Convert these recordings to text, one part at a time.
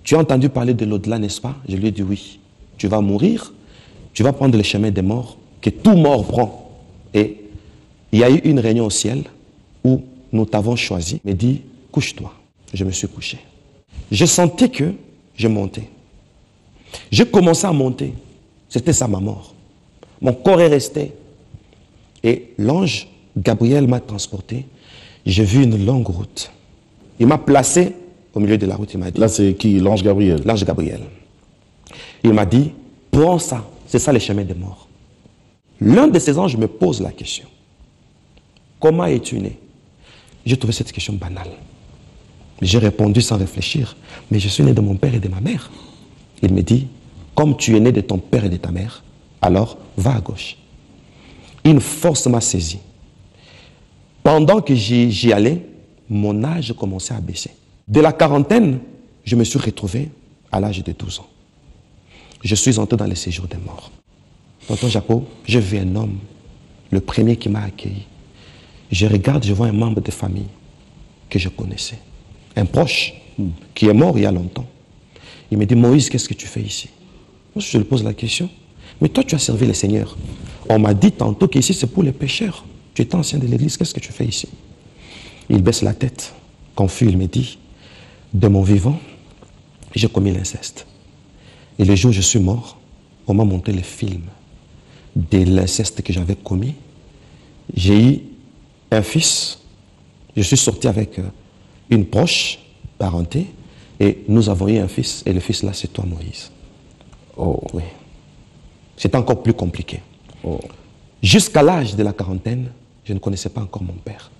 tu as entendu parler de l'au-delà, n'est-ce pas? Je lui ai dit oui. Tu vas mourir, tu vas prendre le chemin des morts, que tout mort prend. Et il y a eu une réunion au ciel où nous t'avons choisi. Il m'a dit, couche-toi. Je me suis couché. Je sentais que je montais. Je commençais à monter. C'était ça ma mort. Mon corps est resté. Et l'ange Gabriel m'a transporté. J'ai vu une longue route. Il m'a placé au milieu de la route. Il m'a dit. Là, c'est qui? L'ange Gabriel? L'ange Gabriel. Il m'a dit, prends ça. C'est ça le chemin des morts. L'un de ces anges me pose la question. Comment es-tu né? J'ai trouvé cette question banale. J'ai répondu sans réfléchir. Mais je suis né de mon père et de ma mère. Il me dit, comme tu es né de ton père et de ta mère, alors va à gauche. Une force m'a saisi. Pendant que j'y allais, mon âge commençait à baisser. De la quarantaine, je me suis retrouvé à l'âge de 12 ans. Je suis entré dans le séjour des morts. Tonton Jacob, j'ai vu un homme, le premier qui m'a accueilli. Je regarde, je vois un membre de famille que je connaissais. Un proche qui est mort il y a longtemps. Il me dit, Moïse, qu'est-ce que tu fais ici? Moi, je lui pose la question. Mais toi, tu as servi le Seigneur. On m'a dit tantôt qu'ici, c'est pour les pécheurs. Tu es ancien de l'église, qu'est-ce que tu fais ici? Il baisse la tête, confus, il me dit, de mon vivant, j'ai commis l'inceste. Et le jour où je suis mort, on m'a montré le film de l'inceste que j'avais commis. J'ai eu un fils, je suis sorti avec une proche parenté, et nous avons eu un fils, et le fils là, c'est toi, Moïse. Oh oui. C'est encore plus compliqué. Oh. Jusqu'à l'âge de la quarantaine, je ne connaissais pas encore mon père.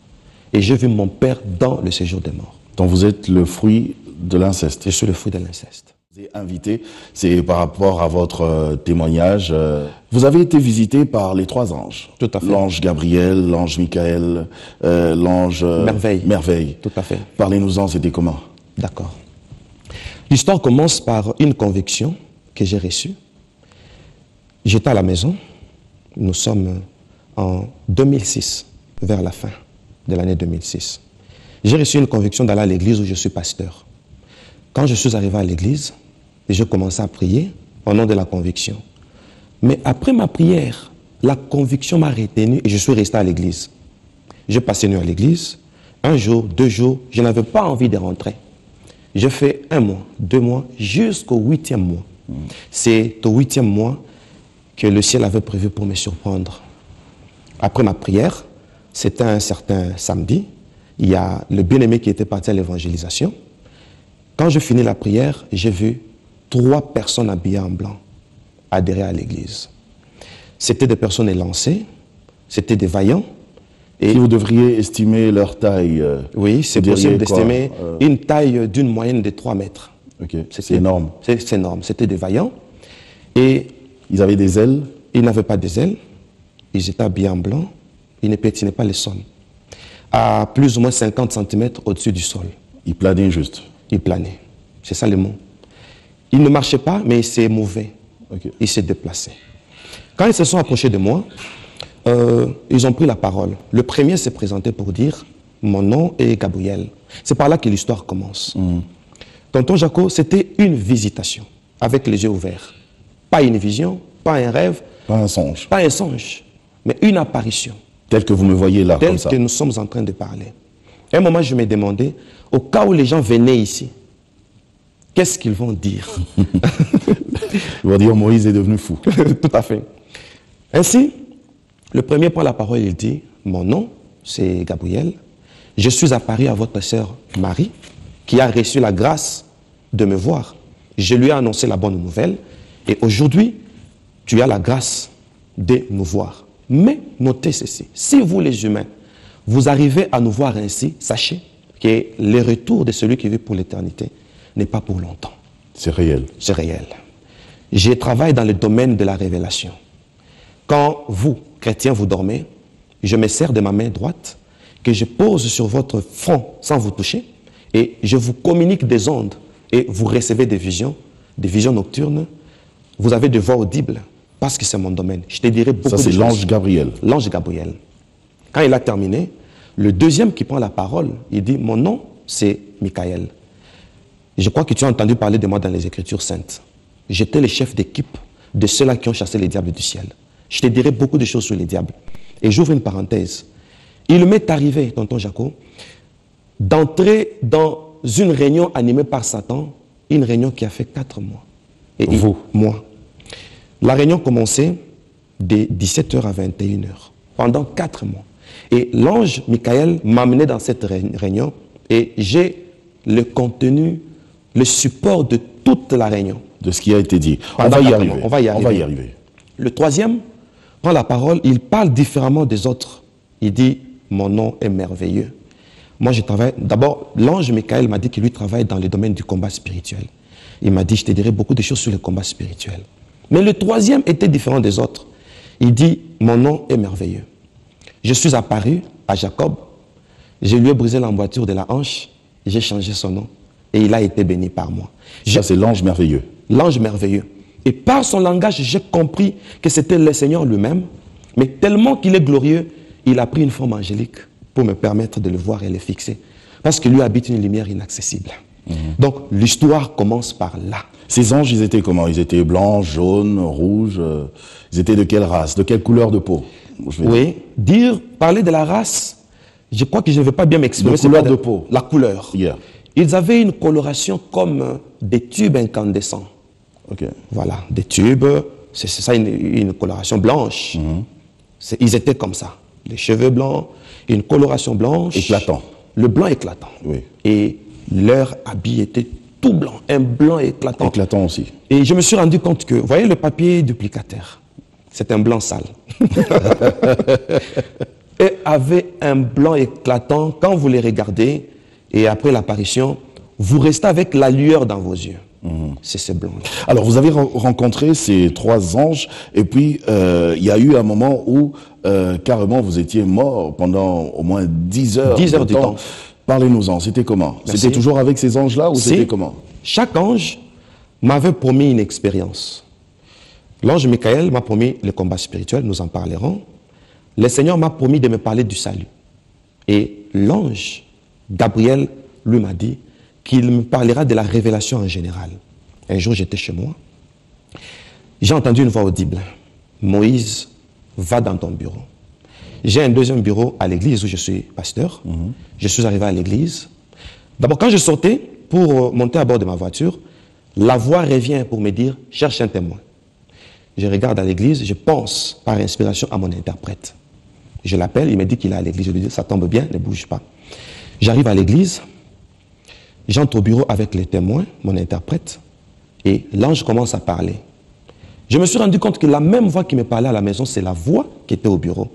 Et j'ai vu mon père dans le séjour des morts. Donc vous êtes le fruit de l'inceste? Je suis le fruit de l'inceste. Vous êtes invité, c'est par rapport à votre témoignage. Vous avez été visité par les 3 anges. Tout à fait. L'ange Gabriel, l'ange Michael, l'ange Merveille. Tout à fait. Parlez-nous-en, c'était comment? D'accord. L'histoire commence par une conviction que j'ai reçue. J'étais à la maison. Nous sommes en 2006, vers la fin de l'année 2006. J'ai reçu une conviction d'aller à l'église où je suis pasteur. Quand je suis arrivé à l'église, j'ai commencé à prier au nom de la conviction. Mais après ma prière, la conviction m'a retenu et je suis resté à l'église. J'ai passé une nuit à l'église. 1 jour, 2 jours, je n'avais pas envie de rentrer. J'ai fait 1 mois, 2 mois, jusqu'au 8e mois. C'est au 8e mois que le ciel avait prévu pour me surprendre. Après ma prière, c'était un certain samedi, il y a le bien-aimé qui était parti à l'évangélisation. Quand je finis la prière, j'ai vu 3 personnes habillées en blanc adhérer à l'église. C'était des personnes élancées, c'était des vaillants. Et vous devriez estimer leur taille. Oui, c'est possible d'estimer une taille d'une moyenne de 3 mètres. Ok, c'est énorme. C'est énorme, c'était des vaillants. Et ils avaient des ailes? Ils n'avaient pas des ailes, ils étaient habillés en blanc, ils ne pétinaient pas le sol. À plus ou moins 50 cm au-dessus du sol. Ils planaient juste? Ils planaient, c'est ça le mot. Ils ne marchaient pas, mais ils se mouvaient. Okay. Ils se déplaçaient. Quand ils se sont approchés de moi, ils ont pris la parole. Le premier s'est présenté pour dire « Mon nom est Gabriel ». C'est par là que l'histoire commence. Tonton Jaco, c'était une visitation, avec les yeux ouverts. Pas une vision, pas un rêve. Pas un songe. Pas un songe, mais une apparition. Tel que vous me voyez là, comme ça. Tel que nous sommes en train de parler. À un moment, je me demandais, au cas où les gens venaient ici, qu'est-ce qu'ils vont dire? Ils vont dire Moïse est devenu fou. Tout à fait. Ainsi, le premier prend la parole, il dit, mon nom, c'est Gabriel. Je suis apparu à votre sœur Marie, qui a reçu la grâce de me voir. Je lui ai annoncé la bonne nouvelle. Et aujourd'hui, tu as la grâce de nous voir. Mais notez ceci, si vous les humains, vous arrivez à nous voir ainsi, sachez que le retour de celui qui vit pour l'éternité n'est pas pour longtemps. C'est réel. C'est réel. Je travaille dans le domaine de la révélation. Quand vous, chrétiens, vous dormez, je me sers de ma main droite que je pose sur votre front sans vous toucher et je vous communique des ondes et vous recevez des visions nocturnes. Vous avez des voix audibles parce que c'est mon domaine. Je te dirai beaucoup de choses. Ça, c'est l'ange Gabriel. L'ange Gabriel. Quand il a terminé, le deuxième qui prend la parole, il dit, mon nom, c'est Michael. Je crois que tu as entendu parler de moi dans les Écritures saintes. J'étais le chef d'équipe de ceux-là qui ont chassé les diables du ciel. Je te dirai beaucoup de choses sur les diables. Et j'ouvre une parenthèse. Il m'est arrivé, tonton Jaco, d'entrer dans une réunion animée par Satan, une réunion qui a fait 4 mois. Et vous? Moi. La réunion commençait de 17h à 21h, pendant 4 mois. Et l'ange Michael m'a amené dans cette réunion et j'ai le contenu, le support de toute la réunion. De ce qui a été dit. On va y arriver. Le troisième prend la parole, il parle différemment des autres. Il dit, mon nom est merveilleux. Moi, je travaille... D'abord, l'ange Michael m'a dit qu'il lui travaille dans le domaine du combat spirituel. Il m'a dit, je te dirai beaucoup de choses sur le combat spirituel. Mais le troisième était différent des autres. Il dit, mon nom est merveilleux. Je suis apparu à Jacob, je lui ai brisé l'emboîture de la hanche, j'ai changé son nom et il a été béni par moi. Ça, c'est l'ange merveilleux. L'ange merveilleux. Et par son langage, j'ai compris que c'était le Seigneur lui-même, mais tellement qu'il est glorieux, il a pris une forme angélique pour me permettre de le voir et le fixer. Parce que lui habite une lumière inaccessible. Donc, l'histoire commence par là. Ces anges, ils étaient comment? Ils étaient blancs, jaunes, rouges. Ils étaient de quelle race? De quelle couleur de peau? Oui, parler de la race, je crois que je ne vais pas bien m'exprimer. La couleur de peau. La couleur. Yeah. Ils avaient une coloration comme des tubes incandescents. Okay. Voilà, des tubes, c'est ça une coloration blanche. Ils étaient comme ça. Les cheveux blancs, une coloration blanche. Éclatant. Le blanc éclatant. Oui. Et leur habit était tout blanc, un blanc éclatant. Éclatant aussi. Et je me suis rendu compte que, vous voyez le papier duplicateur, c'est un blanc sale. Et avait un blanc éclatant, quand vous les regardez, et après l'apparition, vous restez avec la lueur dans vos yeux. C'est ce blanc. Alors, vous avez rencontré ces 3 anges, et puis il y a eu un moment où carrément vous étiez mort pendant au moins 10 heures. 10 heures de temps. Parlez-nous-en, c'était comment? C'était toujours avec ces anges-là ou c'était comment? Chaque ange m'avait promis une expérience. L'ange Michael m'a promis le combat spirituel, nous en parlerons. Le Seigneur m'a promis de me parler du salut. Et l'ange Gabriel lui m'a dit qu'il me parlera de la révélation en général. Un jour, j'étais chez moi. J'ai entendu une voix audible. Moïse, va dans ton bureau. J'ai un deuxième bureau à l'église où je suis pasteur. Je suis arrivé à l'église. D'abord, quand je sortais pour monter à bord de ma voiture, la voix revient pour me dire, cherche un témoin. Je regarde à l'église, je pense par inspiration à mon interprète. Je l'appelle, il me dit qu'il est à l'église. Je lui dis, ça tombe bien, ne bouge pas. J'arrive à l'église, j'entre au bureau avec les témoins, mon interprète, et l'ange commence à parler. Je me suis rendu compte que la même voix qui me parlait à la maison, c'est la voix qui était au bureau.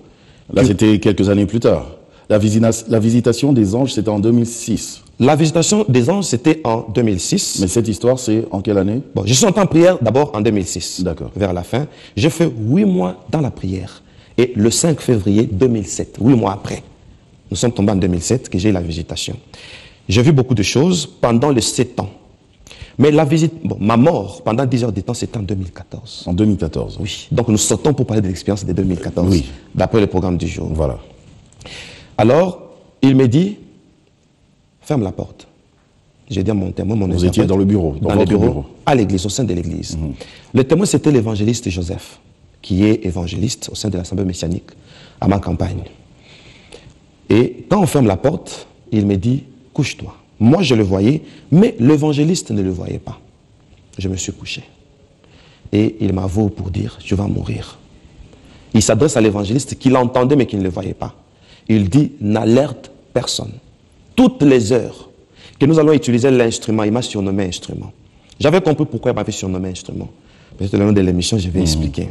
Là, c'était quelques années plus tard. La visitation des anges, c'était en 2006. La visitation des anges, c'était en 2006. Mais cette histoire, c'est en quelle année? Bon, je suis en temps de prière d'abord en 2006. D'accord. Vers la fin. J'ai fait 8 mois dans la prière. Et le 5 février 2007, 8 mois après, nous sommes tombés en 2007, que j'ai eu la visitation. J'ai vu beaucoup de choses pendant les 7 ans. Mais la visite, ma mort pendant 10 heures de temps, c'était en 2014. En 2014. Oui. Donc nous sautons pour parler de l'expérience de 2014. Oui. D'après le programme du jour. Voilà. Alors, il me dit, ferme la porte. J'ai dit à mon témoin, mon Vous étiez dans le bureau, dans le bureau, à l'église, au sein de l'église. Le témoin, c'était l'évangéliste Joseph, qui est évangéliste au sein de l'Assemblée messianique à ma campagne. Et quand on ferme la porte, il me dit, couche-toi. Moi, je le voyais, mais l'évangéliste ne le voyait pas. Je me suis couché. Et il m'avoue pour dire, je vais mourir. Il s'adresse à l'évangéliste qui l'entendait, mais qui ne le voyait pas. Il dit, n'alerte personne. Toutes les heures que nous allons utiliser l'instrument, il m'a surnommé instrument. J'avais compris pourquoi il m'avait surnommé instrument. Peut-être le nom de l'émission, je vais expliquer.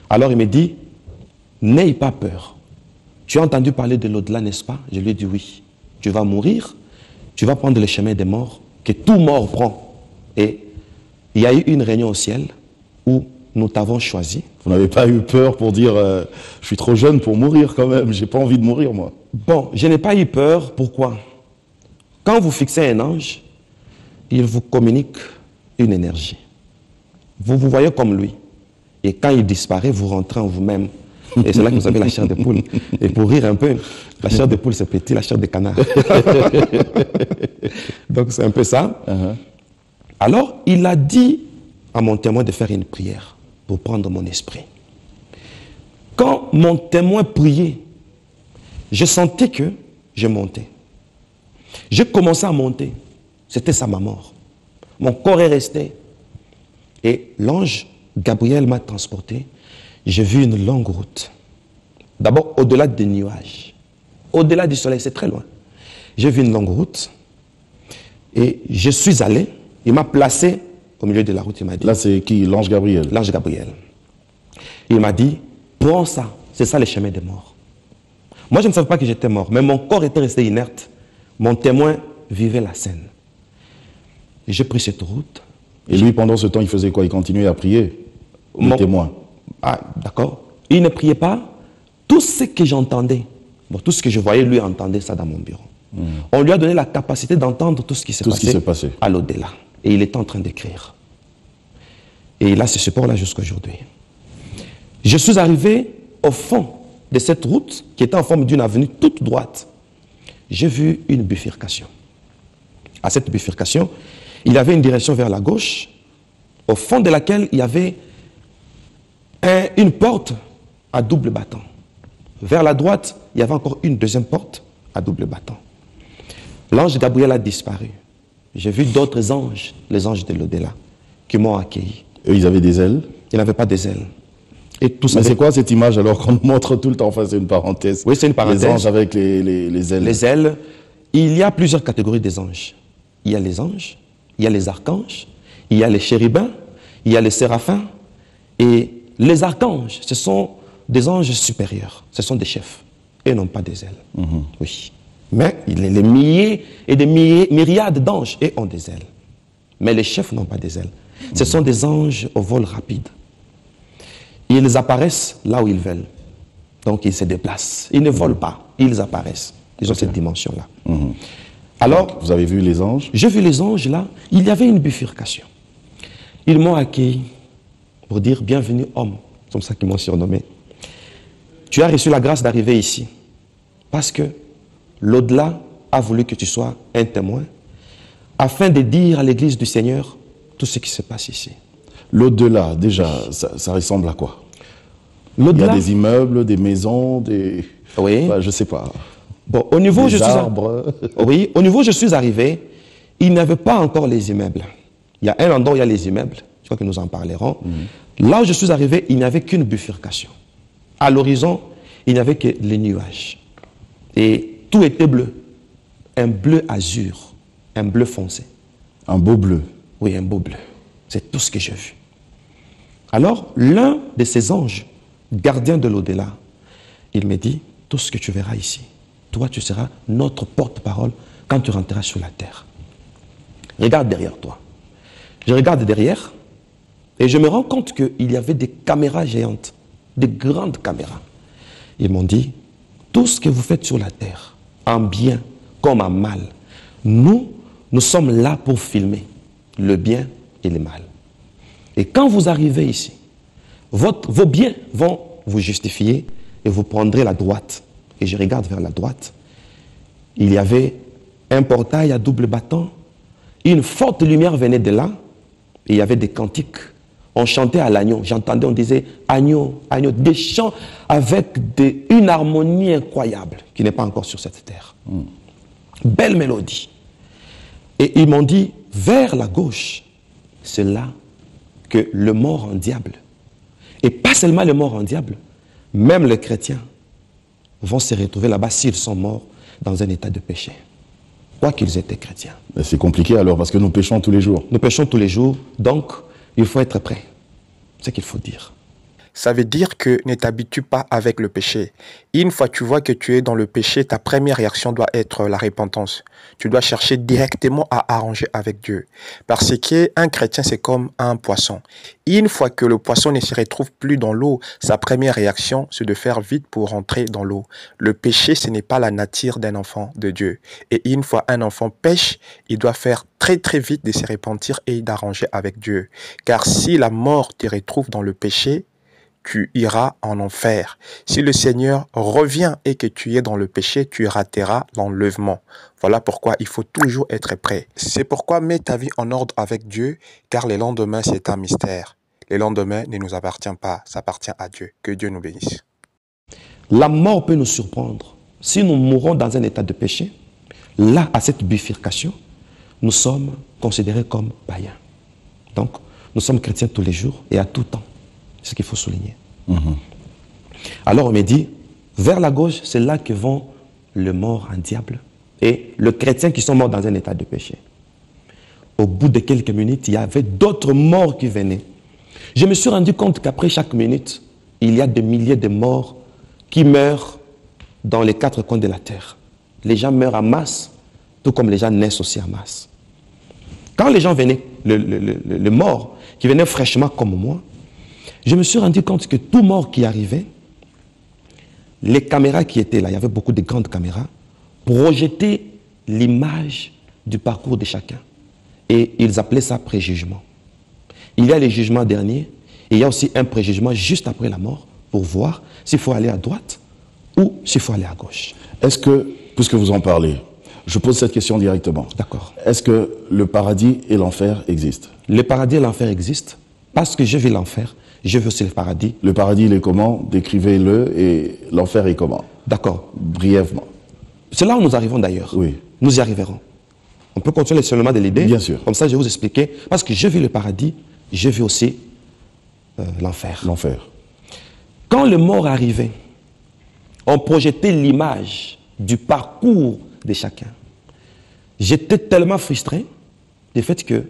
Alors il me dit, n'aie pas peur. Tu as entendu parler de l'au-delà, n'est-ce pas? Je lui ai dit oui. Tu vas mourir, tu vas prendre le chemin des morts, que tout mort prend. Et il y a eu une réunion au ciel où nous t'avons choisi. Vous n'avez pas eu peur pour dire, je suis trop jeune pour mourir quand même, j'ai pas envie de mourir moi. Bon, je n'ai pas eu peur, pourquoi? Quand vous fixez un ange, il vous communique une énergie. Vous vous voyez comme lui. Et quand il disparaît, vous rentrez en vous-même. Et c'est là que vous avez la chair de poule. Et pour rire un peu, la chair de poule c'est petit, la chair de canard. Donc c'est un peu ça. Alors, il a dit à mon témoin de faire une prière pour prendre mon esprit. Quand mon témoin priait, je sentais que je montais. Je commençais à monter. C'était ça ma mort. Mon corps est resté. Et l'ange Gabriel m'a transporté. J'ai vu une longue route. D'abord, au-delà des nuages. Au-delà du soleil, c'est très loin. J'ai vu une longue route. Et je suis allé. Il m'a placé au milieu de la route. Il m'a dit. Là, c'est qui? L'ange Gabriel? L'ange Gabriel. Il m'a dit, prends ça. C'est ça le chemin des morts. Moi, je ne savais pas que j'étais mort. Mais mon corps était resté inerte. Mon témoin vivait la scène. J'ai pris cette route. Et lui, pendant ce temps, il faisait quoi? Il continuait à prier? Le témoin. Ah, d'accord. Il ne priait pas. Tout ce que j'entendais, bon, tout ce que je voyais, lui entendait ça dans mon bureau. On lui a donné la capacité d'entendre tout ce qui s'est passé à l'au-delà. Et il était en train d'écrire. Et il a ce support-là jusqu'aujourd'hui. Je suis arrivé au fond de cette route qui était en forme d'une avenue toute droite. J'ai vu une bifurcation. À cette bifurcation, il y avait une direction vers la gauche, au fond de laquelle il y avait une porte à double battant. Vers la droite, il y avait encore une deuxième porte à double battant. L'ange Gabriel a disparu. J'ai vu d'autres anges, les anges de l'au-delà, qui m'ont accueilli. Eux, ils avaient des ailes? Ils n'avaient pas des ailes. Et tout ça. Mais c'est quoi cette image alors qu'on montre tout le temps? Enfin, c'est une parenthèse. Oui, c'est une parenthèse. Les anges avec les ailes. Les ailes. Il y a plusieurs catégories des anges. Il y a les anges, il y a les archanges, il y a les chérubins, il y a les séraphins. Et les archanges, ce sont des anges supérieurs. Ce sont des chefs. Et non pas des ailes. Oui. Mais il y a les milliers et des myriades d'anges et ont des ailes. Mais les chefs n'ont pas des ailes. Ce sont des anges au vol rapide. Ils apparaissent là où ils veulent. Donc ils se déplacent. Ils ne volent pas. Ils apparaissent. Ils ont cette dimension-là. Alors, donc, vous avez vu les anges? J'ai vu les anges là. Il y avait une bifurcation. Ils m'ont accueilli pour dire bienvenue homme. C'est comme ça qu'ils m'ont surnommé. Tu as reçu la grâce d'arriver ici. Parce que l'au-delà a voulu que tu sois un témoin afin de dire à l'église du Seigneur tout ce qui se passe ici. L'au-delà, déjà, ça ressemble à quoi? Il y a des immeubles, des maisons, des... Oui. Enfin, je ne sais pas. Bon, au niveau des arbres. Oui, au niveau où je suis arrivé, il n'y avait pas encore les immeubles. Il y a un endroit où il y a les immeubles, je crois que nous en parlerons. Là où je suis arrivé, il n'y avait qu'une bifurcation. À l'horizon, il n'y avait que les nuages. Et tout était bleu. Un bleu azur, un bleu foncé. Un beau bleu. Oui, un beau bleu. C'est tout ce que j'ai vu. Alors, l'un de ces anges, gardien de l'au-delà, il me dit, tout ce que tu verras ici, toi tu seras notre porte-parole quand tu rentreras sur la terre. Regarde derrière toi. Je regarde derrière et je me rends compte qu'il y avait des caméras géantes, des grandes caméras. Ils m'ont dit, tout ce que vous faites sur la terre, en bien comme en mal, nous sommes là pour filmer le bien et le mal. Et quand vous arrivez ici, vos biens vont vous justifier et vous prendrez la droite. Et je regarde vers la droite. Il y avait un portail à double battant. Une forte lumière venait de là. Et il y avait des cantiques. On chantait à l'agneau. J'entendais, on disait agneau, agneau. Des chants avec une harmonie incroyable qui n'est pas encore sur cette terre. Belle mélodie. Et ils m'ont dit, vers la gauche, c'est là que le mort en diable, et pas seulement le mort en diable, même les chrétiens vont se retrouver là-bas s'ils sont morts dans un état de péché, quoi qu'ils étaient chrétiens. C'est compliqué alors, parce que nous péchons tous les jours. Nous péchons tous les jours, donc il faut être prêt. C'est ce qu'il faut dire. Ça veut dire que ne t'habitue pas avec le péché. Une fois que tu vois que tu es dans le péché, ta première réaction doit être la repentance. Tu dois chercher directement à arranger avec Dieu. Parce qu'un chrétien, c'est comme un poisson. Une fois que le poisson ne se retrouve plus dans l'eau, sa première réaction, c'est de faire vite pour rentrer dans l'eau. Le péché, ce n'est pas la nature d'un enfant de Dieu. Et une fois un enfant pêche, il doit faire très très vite de se repentir et d'arranger avec Dieu. Car si la mort te retrouve dans le péché, tu iras en enfer. Si le Seigneur revient et que tu es dans le péché, tu rateras l'enlèvement. Voilà pourquoi il faut toujours être prêt. C'est pourquoi mets ta vie en ordre avec Dieu, car le lendemain, c'est un mystère. Le lendemain ne nous appartient pas, ça appartient à Dieu. Que Dieu nous bénisse. La mort peut nous surprendre. Si nous mourons dans un état de péché, là, à cette bifurcation, nous sommes considérés comme païens. Donc, nous sommes chrétiens tous les jours et à tout temps. C'est ce qu'il faut souligner. Alors, on me dit, vers la gauche, c'est là que vont le mort en diable et le chrétien qui sont morts dans un état de péché. Au bout de quelques minutes, il y avait d'autres morts qui venaient. Je me suis rendu compte qu'après chaque minute, il y a des milliers de morts qui meurent dans les quatre coins de la terre. Les gens meurent en masse, tout comme les gens naissent aussi en masse. Quand les gens venaient, les morts qui venaient fraîchement comme moi, je me suis rendu compte que tout mort qui arrivait, les caméras qui étaient là, il y avait beaucoup de grandes caméras, projetaient l'image du parcours de chacun. Et ils appelaient ça préjugement. Il y a les jugements derniers, et il y a aussi un préjugement juste après la mort pour voir s'il faut aller à droite ou s'il faut aller à gauche. Est-ce que, puisque vous en parlez, je pose cette question directement. D'accord. Est-ce que le paradis et l'enfer existent? Le paradis et l'enfer existent parce que je vis l'enfer, je veux aussi le paradis. Le paradis, il est comment? Décrivez-le. Et l'enfer est comment? D'accord. Brièvement. C'est là où nous arrivons d'ailleurs. Oui. Nous y arriverons. On peut continuer seulement de l'idée. Bien sûr. Comme ça, je vais vous expliquer. Parce que je vis le paradis, je vis aussi l'enfer. L'enfer. Quand le mort arrivait, on projetait l'image du parcours de chacun. J'étais tellement frustré du fait que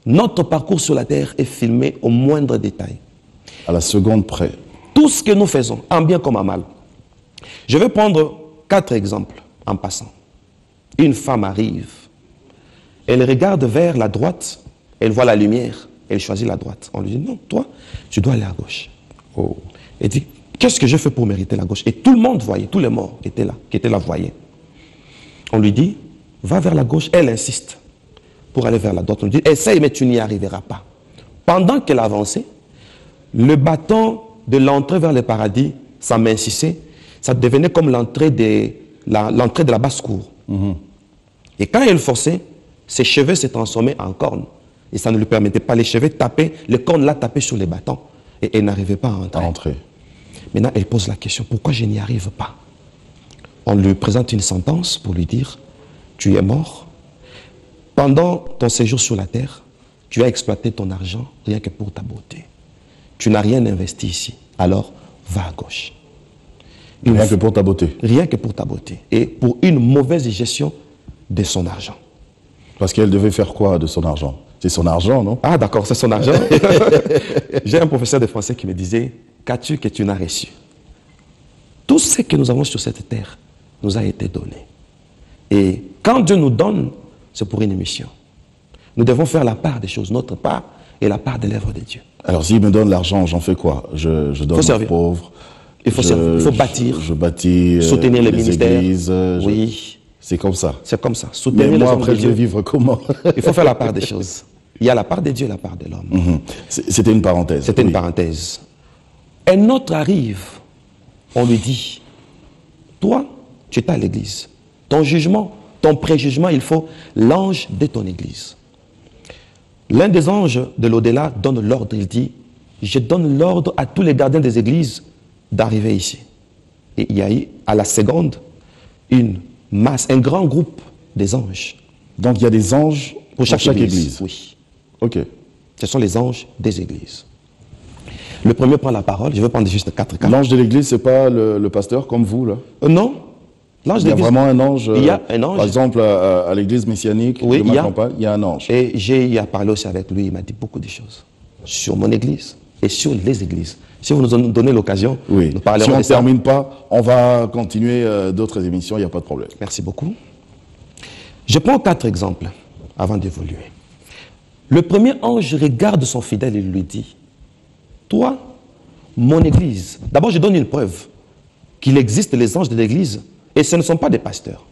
notre parcours sur la terre est filmé au moindre détail. À la seconde près. Tout ce que nous faisons, en bien comme en mal. Je vais prendre 4 exemples en passant. Une femme arrive, elle regarde vers la droite, elle voit la lumière, elle choisit la droite. On lui dit, non, toi, tu dois aller à gauche. Oh. Elle dit, qu'est-ce que je fais pour mériter la gauche? Et tout le monde voyait, tous les morts qui étaient là voyaient. On lui dit, va vers la gauche, elle insiste pour aller vers la droite. On lui dit, essaye, mais tu n'y arriveras pas. Pendant qu'elle avançait, le bâton de l'entrée vers le paradis, ça m'insistait, ça devenait comme l'entrée de la basse-cour. Et quand elle forçait, ses cheveux se transformaient en cornes. Et ça ne lui permettait pas, les cheveux tapaient, les cornes là tapaient sur les bâtons. Et elle n'arrivait pas à entrer. Maintenant, elle pose la question, pourquoi je n'y arrive pas? On lui présente une sentence pour lui dire, tu es mort. Pendant ton séjour sur la terre, tu as exploité ton argent rien que pour ta beauté. Tu n'as rien investi ici, alors va à gauche. Rien que pour ta beauté. Rien que pour ta beauté. Et pour une mauvaise gestion de son argent. Parce qu'elle devait faire quoi de son argent? C'est son argent, non? Ah d'accord, c'est son argent. J'ai un professeur de français qui me disait, qu'as-tu que tu n'as reçu? Tout ce que nous avons sur cette terre nous a été donné. Et quand Dieu nous donne, c'est pour une mission. Nous devons faire la part des choses, notre part et la part de l'œuvre de Dieu. Alors s'il me donne l'argent, j'en fais quoi? Je donne aux pauvres. Il faut servir, il faut bâtir. Je bâtis soutenir les ministères. Églises. Oui. C'est comme ça. C'est comme ça. Soutenir mais moi, après, je vais vivre comment? Il faut faire la part des choses. Il y a la part de Dieu et la part de l'homme. C'était une parenthèse. C'était une parenthèse. Un autre arrive, on lui dit, toi, tu es à l'église. Ton jugement, ton préjugement, il faut l'ange de ton église. L'un des anges de l'au-delà donne l'ordre. Il dit, je donne l'ordre à tous les gardiens des églises d'arriver ici. Et il y a eu, à la seconde, une masse, un grand groupe des anges. Donc il y a des anges pour chaque église. Oui. Ok. Ce sont les anges des églises. Le premier prend la parole, je vais prendre juste 4 cas. L'ange de l'église, c'est pas le pasteur comme vous, là? Non. Il y a vraiment un ange. Il y a un ange. Par exemple, à l'église messianique de ma campagne, il y a un ange. Et j'ai parlé aussi avec lui, il m'a dit beaucoup de choses sur mon église et sur les églises. Si vous nous donnez l'occasion, oui. Nous parlerons si on de ne termine pas, on va continuer d'autres émissions, il n'y a pas de problème. Merci beaucoup. Je prends 4 exemples avant d'évoluer. Le premier ange regarde son fidèle et lui dit, toi, mon église, d'abord je donne une preuve qu'il existe les anges de l'église et ce ne sont pas des pasteurs.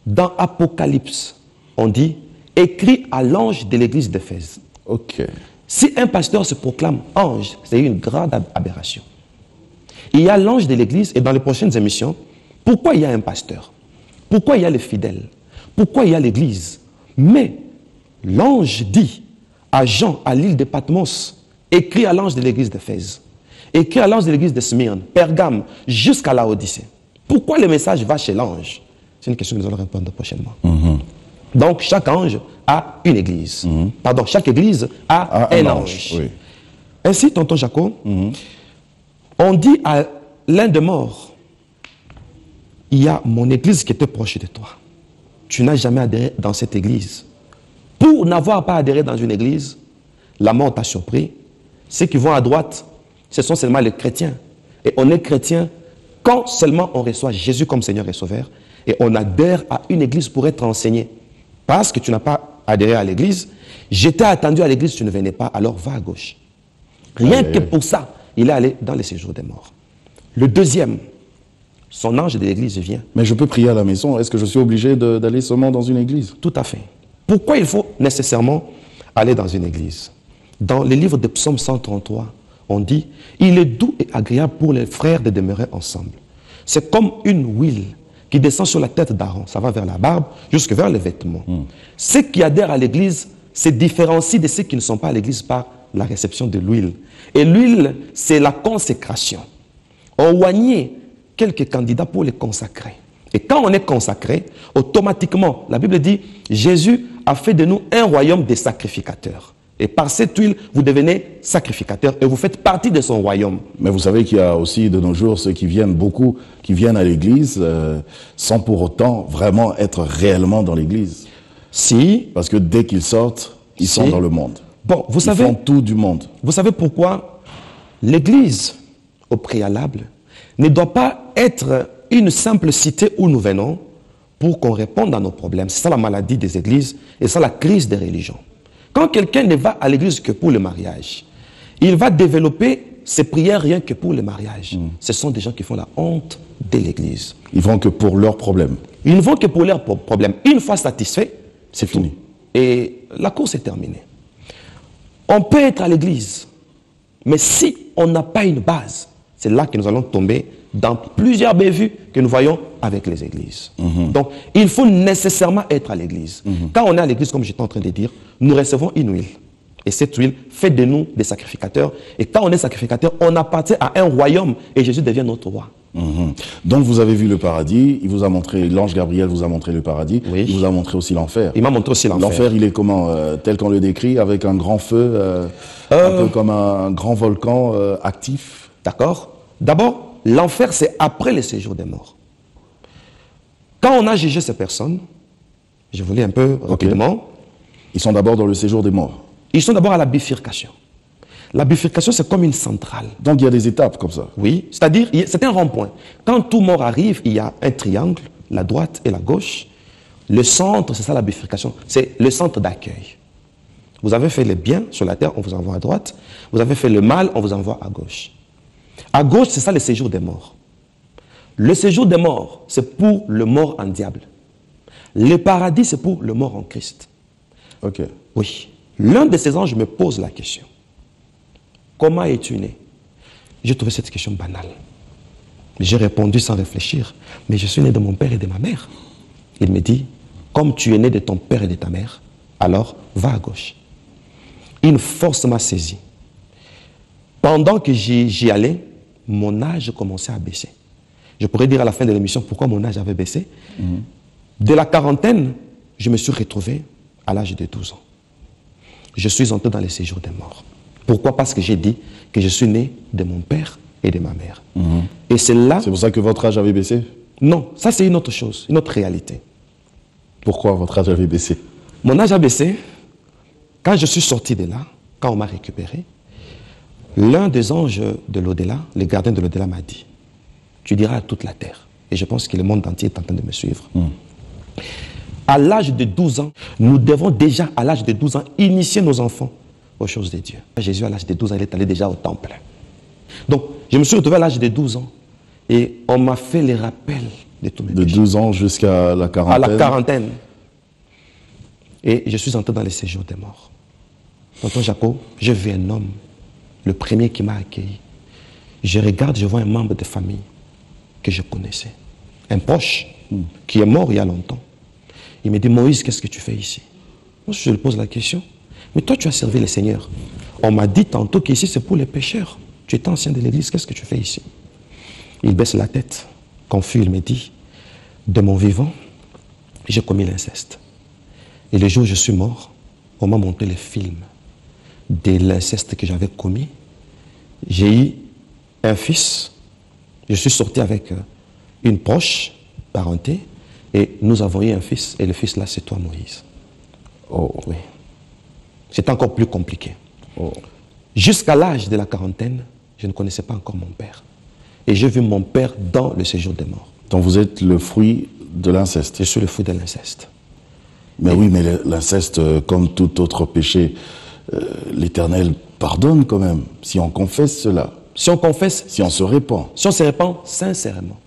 Dans Apocalypse, on dit, écrit à l'ange de l'église d'Éphèse. Ok. Si un pasteur se proclame ange, c'est une grande aberration. Il y a l'ange de l'église, et dans les prochaines émissions, pourquoi il y a un pasteur? Pourquoi il y a les fidèles? Pourquoi il y a l'église? Mais l'ange dit à Jean, à l'île de Patmos, écrit à l'ange de l'église d'Éphèse, écrit à l'ange de l'église de Smyrne, Pergame, jusqu'à la Odyssée. Pourquoi le message va chez l'ange? C'est une question que nous allons répondre prochainement. Donc, chaque ange a une église. Pardon, chaque église a un ange. Oui. Ainsi, tonton Jaco, on dit à l'un des morts, il y a mon église qui était proche de toi. Tu n'as jamais adhéré dans cette église. Pour n'avoir pas adhéré dans une église, la mort t'a surpris. Ceux qui vont à droite, ce sont seulement les chrétiens. Et on est chrétien quand seulement on reçoit Jésus comme Seigneur et Sauveur et on adhère à une église pour être enseigné. Parce que tu n'as pas adhéré à l'église, j'étais attendu à l'église, tu ne venais pas, alors va à gauche. Rien que pour ça, il est allé dans les séjours des morts. Le deuxième, son ange de l'église vient. Mais je peux prier à la maison. Est-ce que je suis obligé d'aller seulement dans une église? Tout à fait. Pourquoi il faut nécessairement aller dans une église? Dans le livre de Psaume 133, on dit « Il est doux et agréable pour les frères de demeurer ensemble. » C'est comme une huile qui descend sur la tête d'Aaron. Ça va vers la barbe, jusque vers les vêtements. Ceux qui adhèrent à l'église se différencient de ceux qui ne sont pas à l'église par la réception de l'huile. Et l'huile, c'est la consécration. On oignait quelques candidats pour les consacrer. Et quand on est consacré, automatiquement, la Bible dit, Jésus a fait de nous un royaume des sacrificateurs. Et par cette huile, vous devenez sacrificateur et vous faites partie de son royaume. Mais vous savez qu'il y a aussi de nos jours ceux qui viennent, beaucoup, qui viennent à l'église sans pour autant vraiment être réellement dans l'église. Si. Parce que dès qu'ils sortent, ils sont dans le monde. Bon, vous savez, ils font tout du monde. Vous savez pourquoi l'église, au préalable, ne doit pas être une simple cité où nous venons pour qu'on réponde à nos problèmes. C'est ça la maladie des églises et c'est ça la crise des religions. Quand quelqu'un ne va à l'église que pour le mariage, il va développer ses prières rien que pour le mariage. Ce sont des gens qui font la honte de l'église. Ils vont que pour leurs problèmes. Ils ne vont que pour leurs problèmes. Une fois satisfaits, c'est fini. Et la course est terminée. On peut être à l'église, mais si on n'a pas une base, c'est là que nous allons tomber dans plusieurs bévues que nous voyons avec les églises. Donc, il faut nécessairement être à l'église. Quand on est à l'église, comme j'étais en train de dire, nous recevons une huile. Et cette huile fait de nous des sacrificateurs. Et quand on est sacrificateur, on appartient à un royaume et Jésus devient notre roi. Donc vous avez vu le paradis, il vous a montré, l'ange Gabriel vous a montré le paradis, oui. Il vous a montré aussi l'enfer. Il m'a montré aussi l'enfer. L'enfer, il est comment tel qu'on le décrit, avec un grand feu, un peu comme un grand volcan actif. D'accord. D'abord, l'enfer, c'est après le séjour des morts. Quand on a jugé ces personnes, je vous lis un peu rapidement. Ils sont d'abord dans le séjour des morts. Ils sont d'abord à la bifurcation. La bifurcation, c'est comme une centrale. Donc il y a des étapes comme ça. Oui, c'est-à-dire, c'est un rond-point. Quand tout mort arrive, il y a un triangle, la droite et la gauche. Le centre, c'est ça la bifurcation, c'est le centre d'accueil. Vous avez fait le bien sur la terre, on vous envoie à droite. Vous avez fait le mal, on vous envoie à gauche. À gauche, c'est ça le séjour des morts. Le séjour des morts, c'est pour le mort en diable. Le paradis, c'est pour le mort en Christ. Ok. Oui. L'un de ces anges me pose la question. Comment es-tu né? J'ai trouvé cette question banale. J'ai répondu sans réfléchir. Mais je suis né de mon père et de ma mère. Il me dit, comme tu es né de ton père et de ta mère, alors va à gauche. Une force m'a saisi. Pendant que j'y allais, mon âge commençait à baisser. Je pourrais dire à la fin de l'émission pourquoi mon âge avait baissé. De la quarantaine, je me suis retrouvé à l'âge de 12 ans. Je suis entré dans les séjours des morts. Pourquoi? Parce que j'ai dit que je suis né de mon père et de ma mère. Et c'est là... C'est pour ça que votre âge avait baissé? Non, ça c'est une autre chose, une autre réalité. Pourquoi votre âge avait baissé? Mon âge a baissé quand je suis sorti de là, quand on m'a récupéré. L'un des anges de l'au-delà, les gardiens de l'au-delà m'a dit, tu diras à toute la terre. Et je pense que le monde entier est en train de me suivre. À l'âge de 12 ans, nous devons déjà, à l'âge de 12 ans, initier nos enfants aux choses de Dieu. Jésus, à l'âge de 12 ans, il est allé déjà au temple. Donc, je me suis retrouvé à l'âge de 12 ans et on m'a fait les rappels de tous mes péchés. De 12 ans jusqu'à la quarantaine? À la quarantaine. Et je suis entré dans les séjours des morts. Tonton Jacob, je vis un homme, le premier qui m'a accueilli. Je regarde, je vois un membre de famille que je connaissais. Un proche qui est mort il y a longtemps. Il me dit, Moïse, qu'est-ce que tu fais ici? Moi, je lui pose la question. Mais toi, tu as servi le Seigneur. On m'a dit tantôt qu'ici, c'est pour les pécheurs. Tu étais ancien de l'église, qu'est-ce que tu fais ici? Il baisse la tête. Confus, il me dit, de mon vivant, j'ai commis l'inceste. Et le jour où je suis mort, on m'a montré le film de l'inceste que j'avais commis. J'ai eu un fils. Je suis sorti avec une proche parenté. Et nous avons eu un fils. Et le fils là, c'est toi, Moïse. Oh oui. C'est encore plus compliqué. Oh. Jusqu'à l'âge de la quarantaine, je ne connaissais pas encore mon père. Et j'ai vu mon père dans le séjour des morts. Donc vous êtes le fruit de l'inceste. Je suis le fruit de l'inceste. Mais oui, mais l'inceste, comme tout autre péché, l'Éternel pardonne quand même, si on confesse cela. Si on confesse. Si on se répand. Si on se répand sincèrement.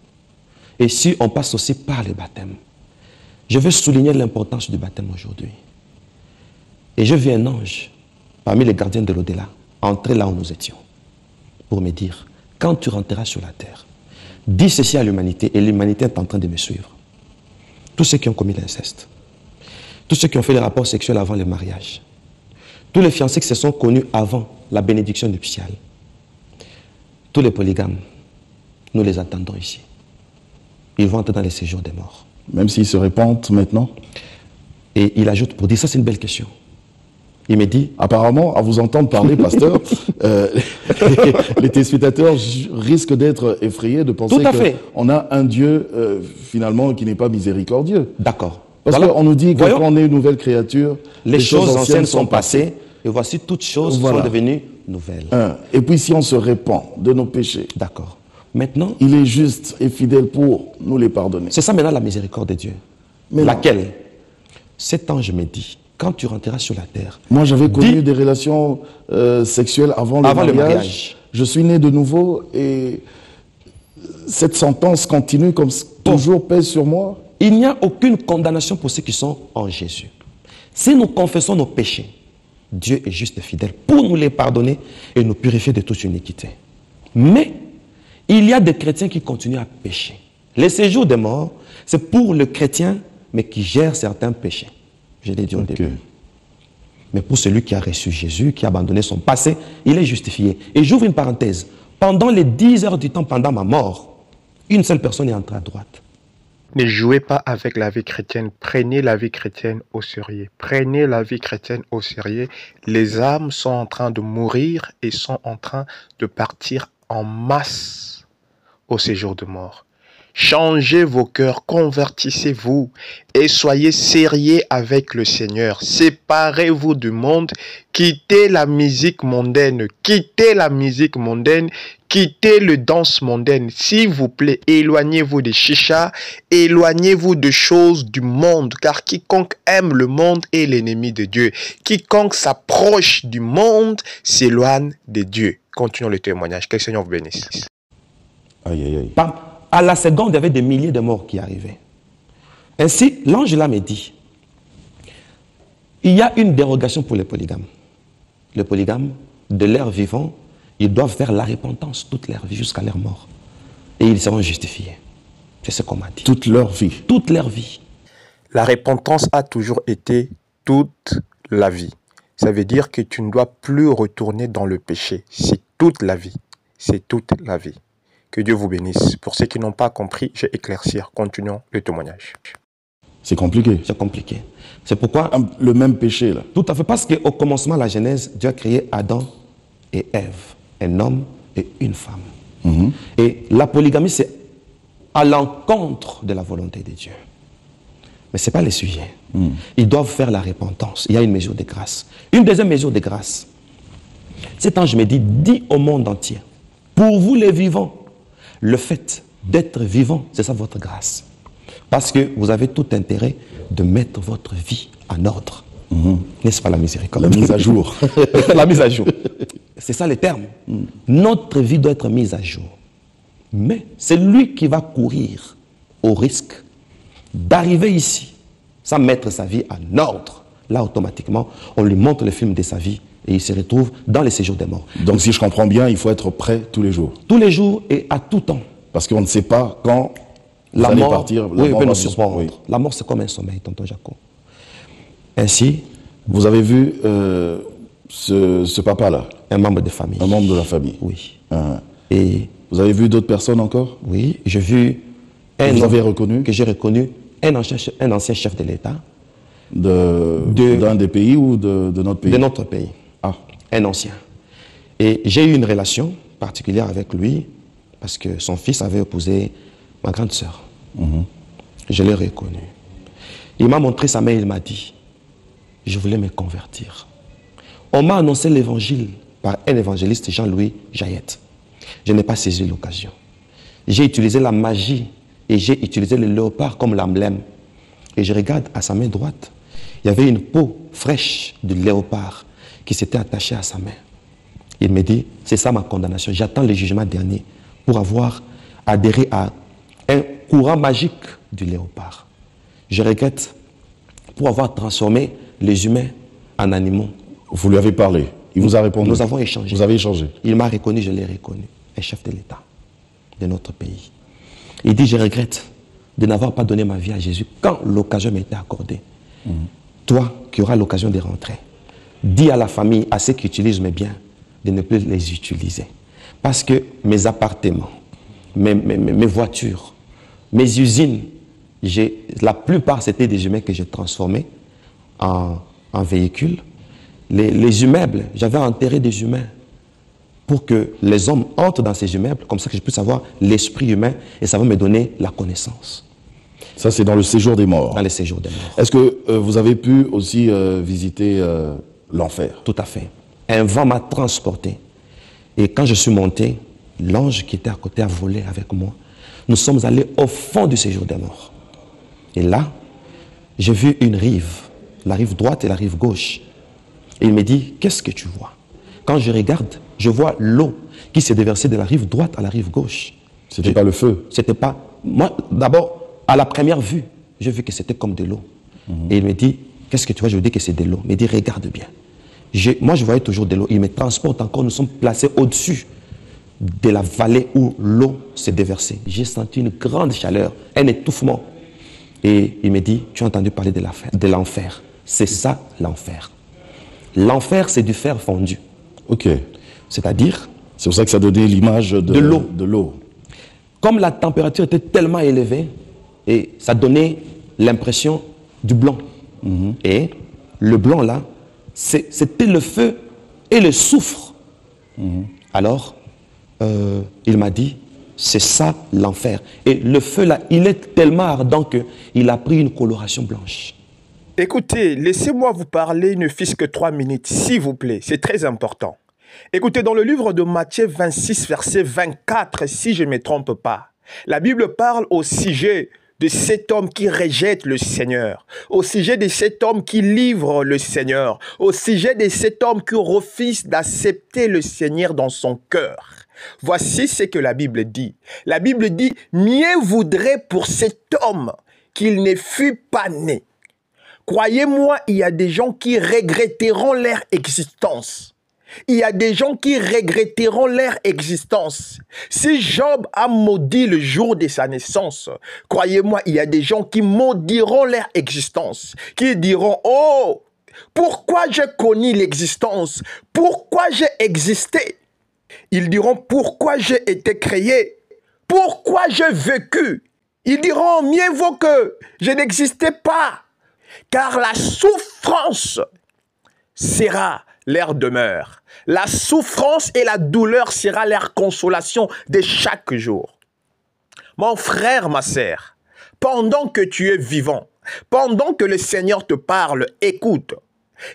Et si on passe aussi par le baptême. Je veux souligner l'importance du baptême aujourd'hui. Et je vis un ange, parmi les gardiens de l'au-delà, entrer là où nous étions, pour me dire, quand tu rentreras sur la terre, dis ceci à l'humanité, et l'humanité est en train de me suivre. Tous ceux qui ont commis l'inceste, tous ceux qui ont fait les rapports sexuels avant le mariage, tous les fiancés qui se sont connus avant la bénédiction nuptiale, tous les polygames, nous les attendons ici. Ils vont entrer dans les séjours des morts. Même s'ils se répandent maintenant? Et il ajoute pour dire, ça c'est une belle question. Il me dit... Apparemment, à vous entendre parler, pasteur, les téléspectateurs risquent d'être effrayés de penser qu'on a un Dieu, finalement, qui n'est pas miséricordieux. D'accord. Parce qu'on nous dit que quand on est une nouvelle créature, les choses anciennes sont passées, et voici toutes choses sont devenues nouvelles. Et puis si on se répand de nos péchés, d'accord. Maintenant, il est juste et fidèle pour nous les pardonner. C'est ça maintenant la miséricorde de Dieu. Mais laquelle? Cet ange me dit, quand tu rentreras sur la terre... Moi j'avais connu des relations sexuelles avant le mariage. Je suis né de nouveau et cette sentence continue comme toujours pèse sur moi. Il n'y a aucune condamnation pour ceux qui sont en Jésus. Si nous confessons nos péchés, Dieu est juste et fidèle pour nous les pardonner et nous purifier de toute iniquité. Mais il y a des chrétiens qui continuent à pécher. Les séjours des morts, c'est pour le chrétien, mais qui gère certains péchés. Je l'ai dit au début. Mais pour celui qui a reçu Jésus, qui a abandonné son passé, il est justifié. Et j'ouvre une parenthèse. Pendant les 10 heures du temps, pendant ma mort, une seule personne est entrée à droite. Ne jouez pas avec la vie chrétienne. Prenez la vie chrétienne au sérieux. Prenez la vie chrétienne au sérieux. Les âmes sont en train de mourir et sont en train de partir en masse au séjour de mort. Changez vos cœurs, convertissez-vous et soyez sérieux avec le Seigneur. Séparez-vous du monde, quittez la musique mondaine, quittez la musique mondaine, quittez le danse mondaine. S'il vous plaît, éloignez-vous des chichas, éloignez-vous de choses du monde, car quiconque aime le monde est l'ennemi de Dieu. Quiconque s'approche du monde s'éloigne de Dieu. Continuons le témoignage. Que le Seigneur vous bénisse. Aïe, aïe, aïe. À la seconde, il y avait des milliers de morts qui arrivaient. Ainsi, l'ange là me dit, il y a une dérogation pour les polygames. Les polygames, de leur vivant, ils doivent faire la repentance toute leur vie jusqu'à leur mort. Et ils seront justifiés. C'est ce qu'on m'a dit. Toute leur vie. Toute leur vie. La repentance a toujours été toute la vie. Ça veut dire que tu ne dois plus retourner dans le péché. C'est toute la vie. C'est toute la vie. Que Dieu vous bénisse. Pour ceux qui n'ont pas compris, je vais éclaircir. Continuons le témoignage. C'est compliqué. C'est compliqué. C'est pourquoi... Le même péché, là. Tout à fait. Parce qu'au commencement, la Genèse, Dieu a créé Adam et Ève. Un homme et une femme. Et la polygamie, c'est à l'encontre de la volonté de Dieu. Mais ce n'est pas le sujet. Ils doivent faire la repentance. Il y a une mesure de grâce. Une deuxième mesure de grâce. Cet ange me dit, dis au monde entier, pour vous les vivants, le fait d'être vivant, c'est ça votre grâce. Parce que vous avez tout intérêt de mettre votre vie en ordre. N'est-ce pas la miséricorde? La mise à jour. La mise à jour. C'est ça le terme. Notre vie doit être mise à jour. Mais c'est lui qui va courir au risque d'arriver ici sans mettre sa vie en ordre. Là, automatiquement, on lui montre le film de sa vie Et il se retrouve dans les séjours des morts. Donc si je comprends bien, il faut être prêt tous les jours. Tous les jours et à tout temps. Parce qu'on ne sait pas quand la vous allez mort, partir. Oui, peut nous surprendre. Oui. La mort, c'est comme un sommeil, tonton Jaco. Ainsi, vous avez vu ce papa-là? Un membre de famille. Un membre de la famille. Oui. Et vous avez vu d'autres personnes encore? Oui, j'ai vu un homme reconnu? Que j'ai reconnu, un ancien chef de l'État. D'un des pays ou de notre pays? De notre pays. Un ancien. Et j'ai eu une relation particulière avec lui parce que son fils avait épousé ma grande sœur. Je l'ai reconnu. Il m'a montré sa main, il m'a dit, je voulais me convertir. On m'a annoncé l'évangile par un évangéliste, Jean-Louis Jaillette. Je n'ai pas saisi l'occasion. J'ai utilisé la magie et j'ai utilisé le léopard comme l'emblème. Et je regarde à sa main droite, il y avait une peau fraîche de léopard qui s'était attachée à sa main. Il me dit, c'est ça ma condamnation. J'attends le jugement dernier pour avoir adhéré à un courant magique du léopard. Je regrette pour avoir transformé les humains en animaux. Vous lui avez parlé, il vous a répondu. Nous avons échangé. Vous avez échangé. Il m'a reconnu, je l'ai reconnu. Un chef de l'État de notre pays. Il dit, je regrette de n'avoir pas donné ma vie à Jésus quand l'occasion m'était accordée. Toi qui auras l'occasion de rentrer, dis à la famille, à ceux qui utilisent mes biens, de ne plus les utiliser. Parce que mes appartements, mes voitures, mes usines, la plupart c'était des humains que j'ai transformés en véhicules. Les immeubles, j'avais enterré des humains pour que les hommes entrent dans ces immeubles, comme ça que je puisse avoir l'esprit humain et ça va me donner la connaissance. Ça, c'est dans le séjour des morts. Dans le séjour des morts. Est-ce que vous avez pu aussi visiter l'enfer? Tout à fait. Un vent m'a transporté. Et quand je suis monté, l'ange qui était à côté a volé avec moi. Nous sommes allés au fond du séjour des morts. Et là, j'ai vu une rive, la rive droite et la rive gauche. Et il me dit, qu'est-ce que tu vois? Quand je regarde, je vois l'eau qui s'est déversée de la rive droite à la rive gauche. C'était pas le feu? C'était pas... Moi, d'abord, à la première vue, j'ai vu que c'était comme de l'eau. Et il me dit, qu'est-ce que tu vois? Je lui dis que c'est de l'eau. Il me dit, regarde bien. Moi, je voyais toujours de l'eau. Il me transporte encore. Nous sommes placés au-dessus de la vallée où l'eau s'est déversée. J'ai senti une grande chaleur, un étouffement. Et il me dit, tu as entendu parler de l'enfer. C'est ça, l'enfer. L'enfer, c'est du fer fondu. Ok. C'est-à-dire... C'est pour ça que ça donnait l'image de l'eau. Comme la température était tellement élevée, et ça donnait l'impression du blanc. Et le blanc, là, c'était le feu et le soufre. Alors, il m'a dit, c'est ça l'enfer. Et le feu, là, il est tellement ardent qu'il a pris une coloration blanche. Écoutez, laissez-moi vous parler, ne fût-ce que 3 minutes, s'il vous plaît. C'est très important. Écoutez, dans le livre de Matthieu 26, verset 24, si je ne me trompe pas, la Bible parle au sujet de cet homme qui rejette le Seigneur, au sujet de cet homme qui livre le Seigneur, au sujet de cet homme qui refuse d'accepter le Seigneur dans son cœur. Voici ce que la Bible dit. La Bible dit, mieux vaudrait pour cet homme qu'il ne fût pas né. Croyez-moi, il y a des gens qui regretteront leur existence. Il y a des gens qui regretteront leur existence. Si Job a maudit le jour de sa naissance, croyez-moi, il y a des gens qui maudiront leur existence, qui diront, oh, pourquoi j'ai connu l'existence? Pourquoi j'ai existé? Ils diront, pourquoi j'ai été créé? Pourquoi j'ai vécu? Ils diront, mieux vaut que je n'existais pas, car la souffrance sera leur demeure. La souffrance et la douleur sera leur consolation de chaque jour. Mon frère, ma sœur, pendant que tu es vivant, pendant que le Seigneur te parle, écoute.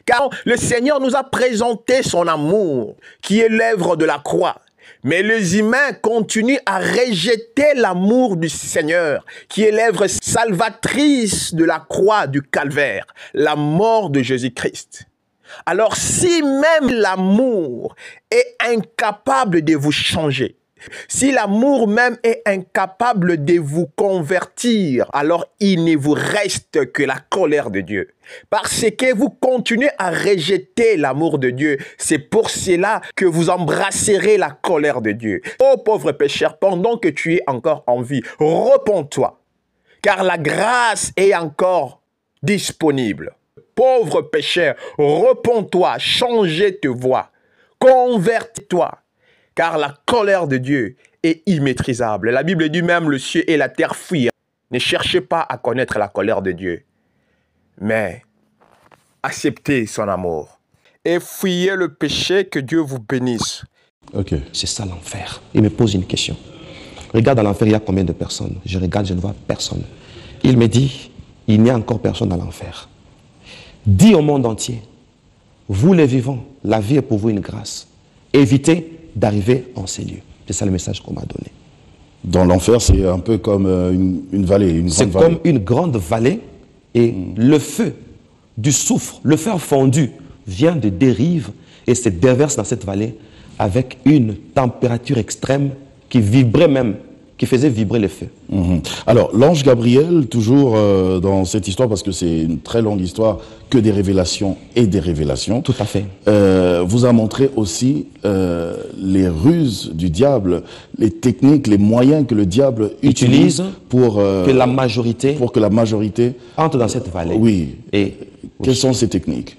Car le Seigneur nous a présenté son amour, qui est l'œuvre de la croix. Mais les humains continuent à rejeter l'amour du Seigneur, qui est l'œuvre salvatrice de la croix du calvaire, la mort de Jésus-Christ. Alors si même l'amour est incapable de vous changer, Si l'amour même est incapable de vous convertir, alors il ne vous reste que la colère de Dieu. Parce que vous continuez à rejeter l'amour de Dieu. C'est pour cela que vous embrasserez la colère de Dieu. Ô pauvre pécheur, pendant que tu es encore en vie, repens-toi, car la grâce est encore disponible. Pauvre pécheur, repens-toi, change tes voies, convertis-toi, car la colère de Dieu est immaîtrisable. La Bible dit même, le ciel et la terre fuiront. Ne cherchez pas à connaître la colère de Dieu, mais acceptez son amour. Et fuyez le péché, que Dieu vous bénisse. Ok. C'est ça l'enfer. Il me pose une question. Regarde dans l'enfer, il y a combien de personnes? Je regarde, je ne vois personne. Il me dit, il n'y a encore personne dans l'enfer. Dis au monde entier, vous les vivants, la vie est pour vous une grâce. Évitez d'arriver en ces lieux. C'est ça le message qu'on m'a donné. Dans l'enfer, c'est un peu comme une vallée, une grande vallée. C'est comme une grande vallée et le feu du soufre, le fer fondu vient de dérive et se déverse dans cette vallée avec une température extrême qui vibrait même, qui faisait vibrer le feu. Alors, l'ange Gabriel, toujours dans cette histoire, parce que c'est une très longue histoire, que des révélations et des révélations. Tout à fait. Vous a montré aussi les ruses du diable, les techniques, les moyens que le diable utilise pour que la majorité entre dans cette vallée. Oui. Et quelles sont ces techniques?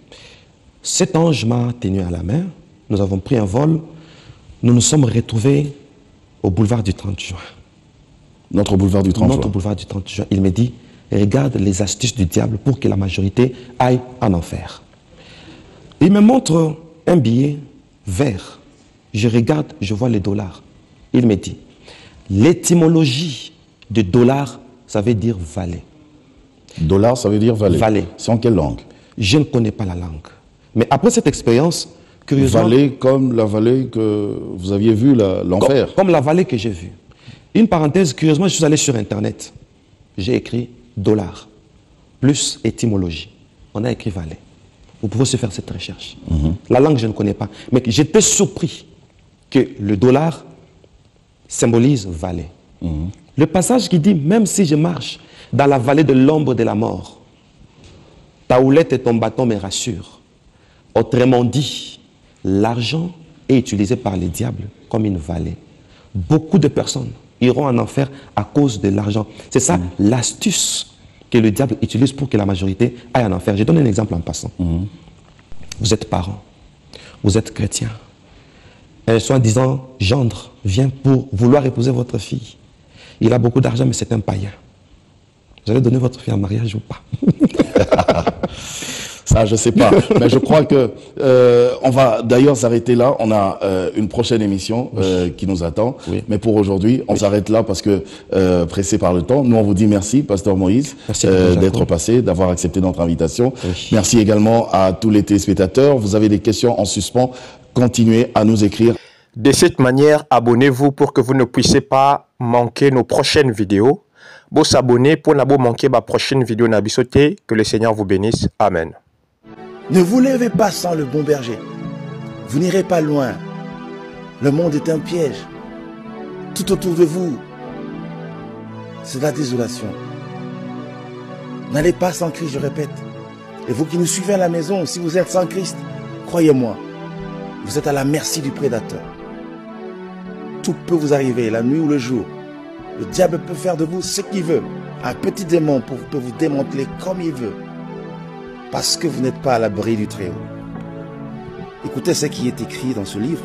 Cet ange m'a tenu à la main. Nous avons pris un vol. Nous nous sommes retrouvés au boulevard du 30 juin. Notre boulevard du 30 juin. Notre boulevard du 30 juin. Il me dit, regarde les astuces du diable pour que la majorité aille en enfer. Il me montre un billet vert. Je regarde, je vois les dollars. Il me dit, l'étymologie de dollar, ça veut dire vallée. Dollar, ça veut dire vallée. Vallée. C'est en quelle langue? Je ne connais pas la langue. Mais après cette expérience, curieusement... Vallée comme la vallée que vous aviez vue, l'enfer. Comme la vallée que j'ai vue. Une parenthèse, curieusement, je suis allé sur Internet. J'ai écrit dollar, plus étymologie. On a écrit vallée. Vous pouvez se faire cette recherche. La langue, je ne connais pas. Mais j'étais surpris que le dollar symbolise vallée. Le passage qui dit, même si je marche dans la vallée de l'ombre de la mort, ta houlette et ton bâton me rassurent. Autrement dit, l'argent est utilisé par les diables comme une vallée. Beaucoup de personnes iront en enfer à cause de l'argent. C'est ça l'astuce que le diable utilise pour que la majorité aille en enfer. Je donne un exemple en passant. Vous êtes parents, vous êtes chrétien. Un soi-disant gendre vient pour vouloir épouser votre fille. Il a beaucoup d'argent, mais c'est un païen. Vous allez donner votre fille en mariage ou pas? Ça, je ne sais pas. Mais je crois que on va d'ailleurs s'arrêter là. On a une prochaine émission qui nous attend. Oui. Mais pour aujourd'hui, on s'arrête là parce que pressé par le temps. Nous, on vous dit merci, Pasteur Moïse, d'être passé, d'avoir accepté notre invitation. Oui. Merci également à tous les téléspectateurs. Vous avez des questions en suspens, continuez à nous écrire. De cette manière, abonnez-vous pour que vous ne puissiez pas manquer nos prochaines vidéos. Vous s'abonner pour ne pas manquer ma prochaine vidéo nabisoté. Que le Seigneur vous bénisse. Amen. Ne vous levez pas sans le bon berger. Vous n'irez pas loin. Le monde est un piège. Tout autour de vous, c'est la désolation. N'allez pas sans Christ, je répète. Et vous qui nous suivez à la maison, si vous êtes sans Christ, croyez-moi, vous êtes à la merci du prédateur. Tout peut vous arriver, la nuit ou le jour. Le diable peut faire de vous ce qu'il veut. Un petit démon peut vous démanteler comme il veut. Parce que vous n'êtes pas à l'abri du Très-Haut. Écoutez ce qui est écrit dans ce livre.